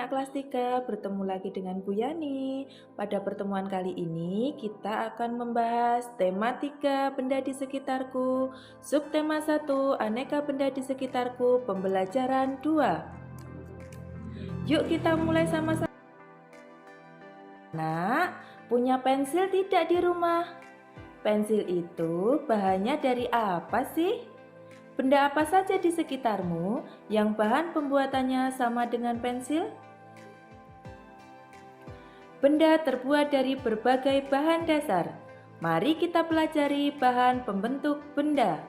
anak kelas 3, bertemu lagi dengan Bu Yani. Pada pertemuan kali ini, kita akan membahas tema 3, benda di sekitarku, subtema 1, aneka benda di sekitarku, pembelajaran 2. Yuk kita mulai sama-sama. Nak, punya pensil tidak di rumah? Pensil itu bahannya dari apa sih? Benda apa saja di sekitarmu yang bahan pembuatannya sama dengan pensil? Benda terbuat dari berbagai bahan dasar. Mari kita pelajari bahan pembentuk benda.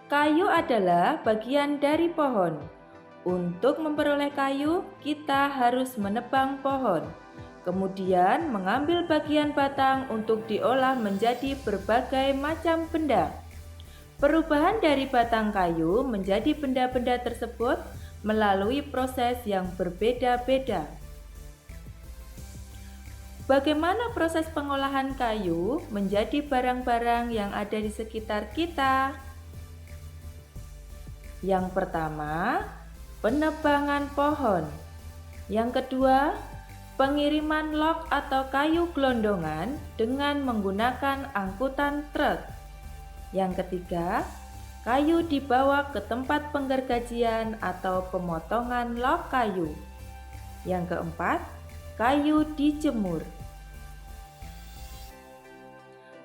Kayu adalah bagian dari pohon. Untuk memperoleh kayu, kita harus menebang pohon. Kemudian mengambil bagian batang untuk diolah menjadi berbagai macam benda. Perubahan dari batang kayu menjadi benda-benda tersebut melalui proses yang berbeda-beda. Bagaimana proses pengolahan kayu menjadi barang-barang yang ada di sekitar kita? Yang pertama, penebangan pohon. Yang kedua, pengiriman log atau kayu gelondongan dengan menggunakan angkutan truk. Yang ketiga, kayu dibawa ke tempat penggergajian atau pemotongan log kayu. Yang keempat, kayu dijemur.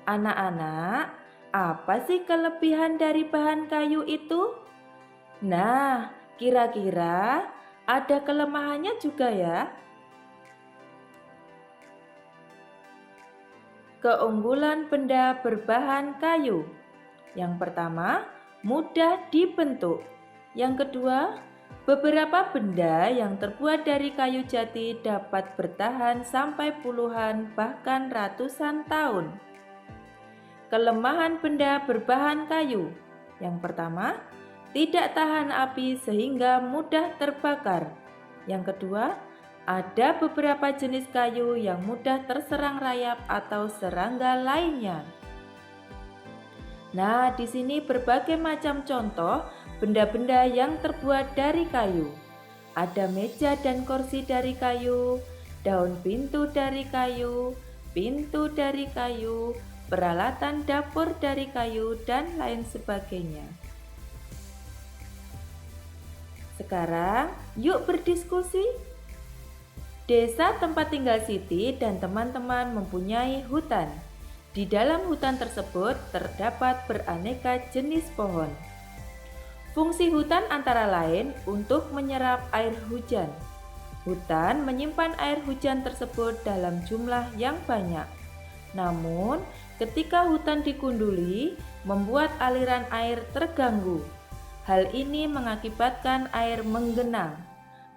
Anak-anak, apa sih kelebihan dari bahan kayu itu? Nah, kira-kira ada kelemahannya juga ya? Keunggulan benda berbahan kayu. Yang pertama, mudah dibentuk. Yang kedua, beberapa benda yang terbuat dari kayu jati dapat bertahan sampai puluhan bahkan ratusan tahun. Kelemahan benda berbahan kayu. Yang pertama, tidak tahan api sehingga mudah terbakar. Yang kedua, ada beberapa jenis kayu yang mudah terserang rayap atau serangga lainnya. Nah, di sini berbagai macam contoh benda-benda yang terbuat dari kayu. Ada meja dan kursi dari kayu, daun pintu dari kayu, pintu dari kayu, peralatan dapur dari kayu, dan lain sebagainya. Sekarang, yuk berdiskusi. Desa tempat tinggal Siti dan teman-teman mempunyai hutan. Di dalam hutan tersebut terdapat beraneka jenis pohon. Fungsi hutan antara lain untuk menyerap air hujan. Hutan menyimpan air hujan tersebut dalam jumlah yang banyak. Namun, ketika hutan dikunduli, membuat aliran air terganggu. Hal ini mengakibatkan air menggenang.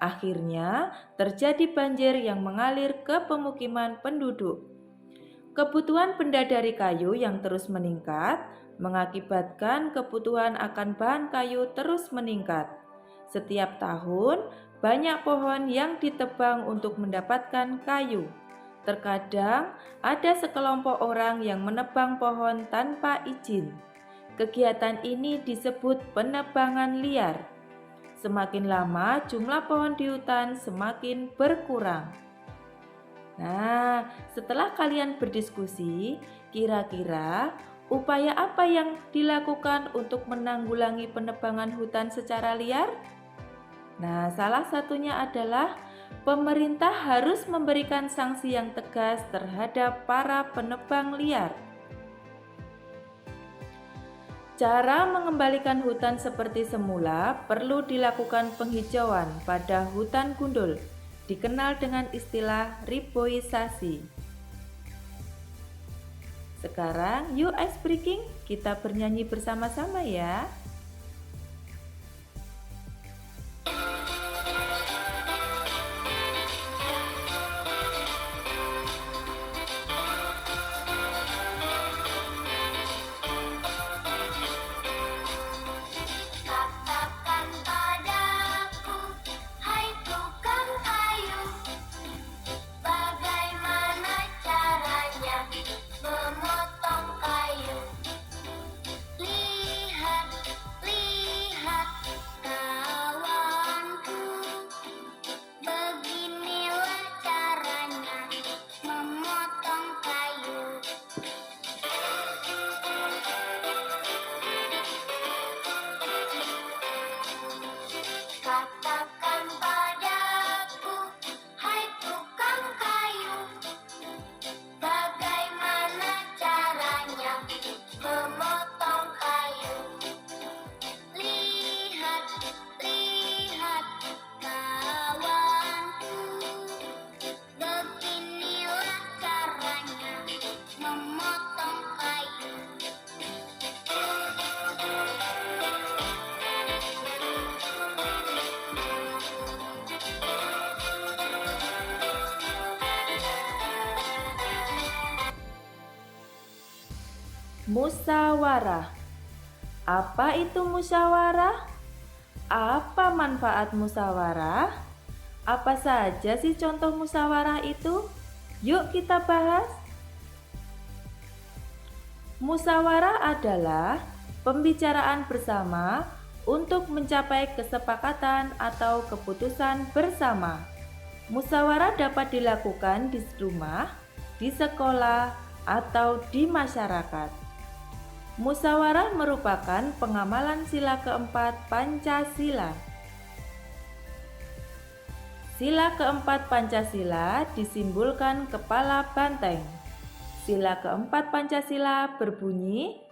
Akhirnya, terjadi banjir yang mengalir ke pemukiman penduduk. Kebutuhan benda dari kayu yang terus meningkat mengakibatkan kebutuhan akan bahan kayu terus meningkat. Setiap tahun, banyak pohon yang ditebang untuk mendapatkan kayu. Terkadang, ada sekelompok orang yang menebang pohon tanpa izin. Kegiatan ini disebut penebangan liar. Semakin lama, jumlah pohon di hutan semakin berkurang. Nah, setelah kalian berdiskusi, kira-kira upaya apa yang dilakukan untuk menanggulangi penebangan hutan secara liar? Nah, salah satunya adalah pemerintah harus memberikan sanksi yang tegas terhadap para penebang liar. Cara mengembalikan hutan seperti semula perlu dilakukan penghijauan pada hutan gundul, dikenal dengan istilah riboisasi. Sekarang yuk ice breaking, kita bernyanyi bersama-sama ya. Katakan padaku, hai tukang kayu, bagaimana caranya memotong kayu? Lihat memotong kayu. Lihat, lihat kawanku, beginilah caranya memotong kayu. Musyawarah. Apa itu musyawarah? Apa manfaat musyawarah? Apa saja sih contoh musyawarah itu? Yuk kita bahas. Musyawarah adalah pembicaraan bersama untuk mencapai kesepakatan atau keputusan bersama. Musyawarah dapat dilakukan di rumah, di sekolah, atau di masyarakat. Musyawarah merupakan pengamalan sila keempat Pancasila. Sila keempat Pancasila disimbolkan kepala banteng. Sila keempat Pancasila berbunyi,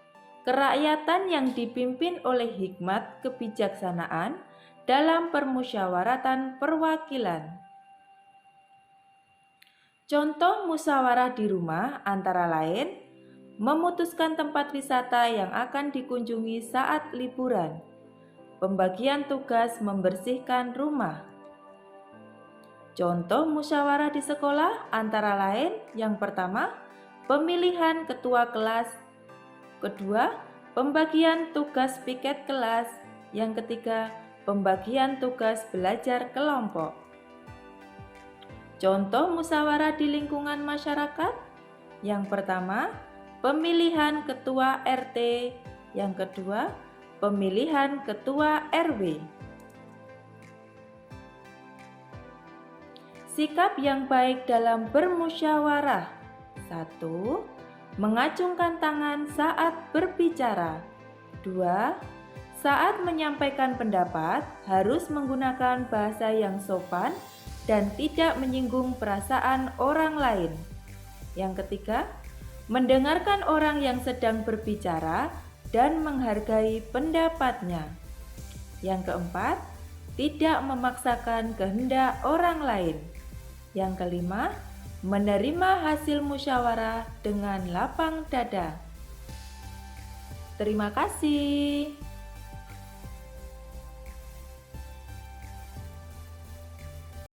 kerakyatan yang dipimpin oleh hikmat kebijaksanaan dalam permusyawaratan perwakilan. Contoh musyawarah di rumah antara lain, memutuskan tempat wisata yang akan dikunjungi saat liburan, pembagian tugas membersihkan rumah. Contoh musyawarah di sekolah antara lain, yang pertama, pemilihan ketua kelas, kedua, pembagian tugas piket kelas, yang ketiga, pembagian tugas belajar kelompok. Contoh musyawarah di lingkungan masyarakat, yang pertama, pemilihan ketua RT, yang kedua, pemilihan ketua RW. Sikap yang baik dalam bermusyawarah. 1. Mengacungkan tangan saat berbicara. 2. Saat menyampaikan pendapat harus menggunakan bahasa yang sopan dan tidak menyinggung perasaan orang lain. Yang ketiga, mendengarkan orang yang sedang berbicara dan menghargai pendapatnya. Yang keempat, tidak memaksakan kehendak orang lain. Yang kelima, menerima hasil musyawarah dengan lapang dada. Terima kasih.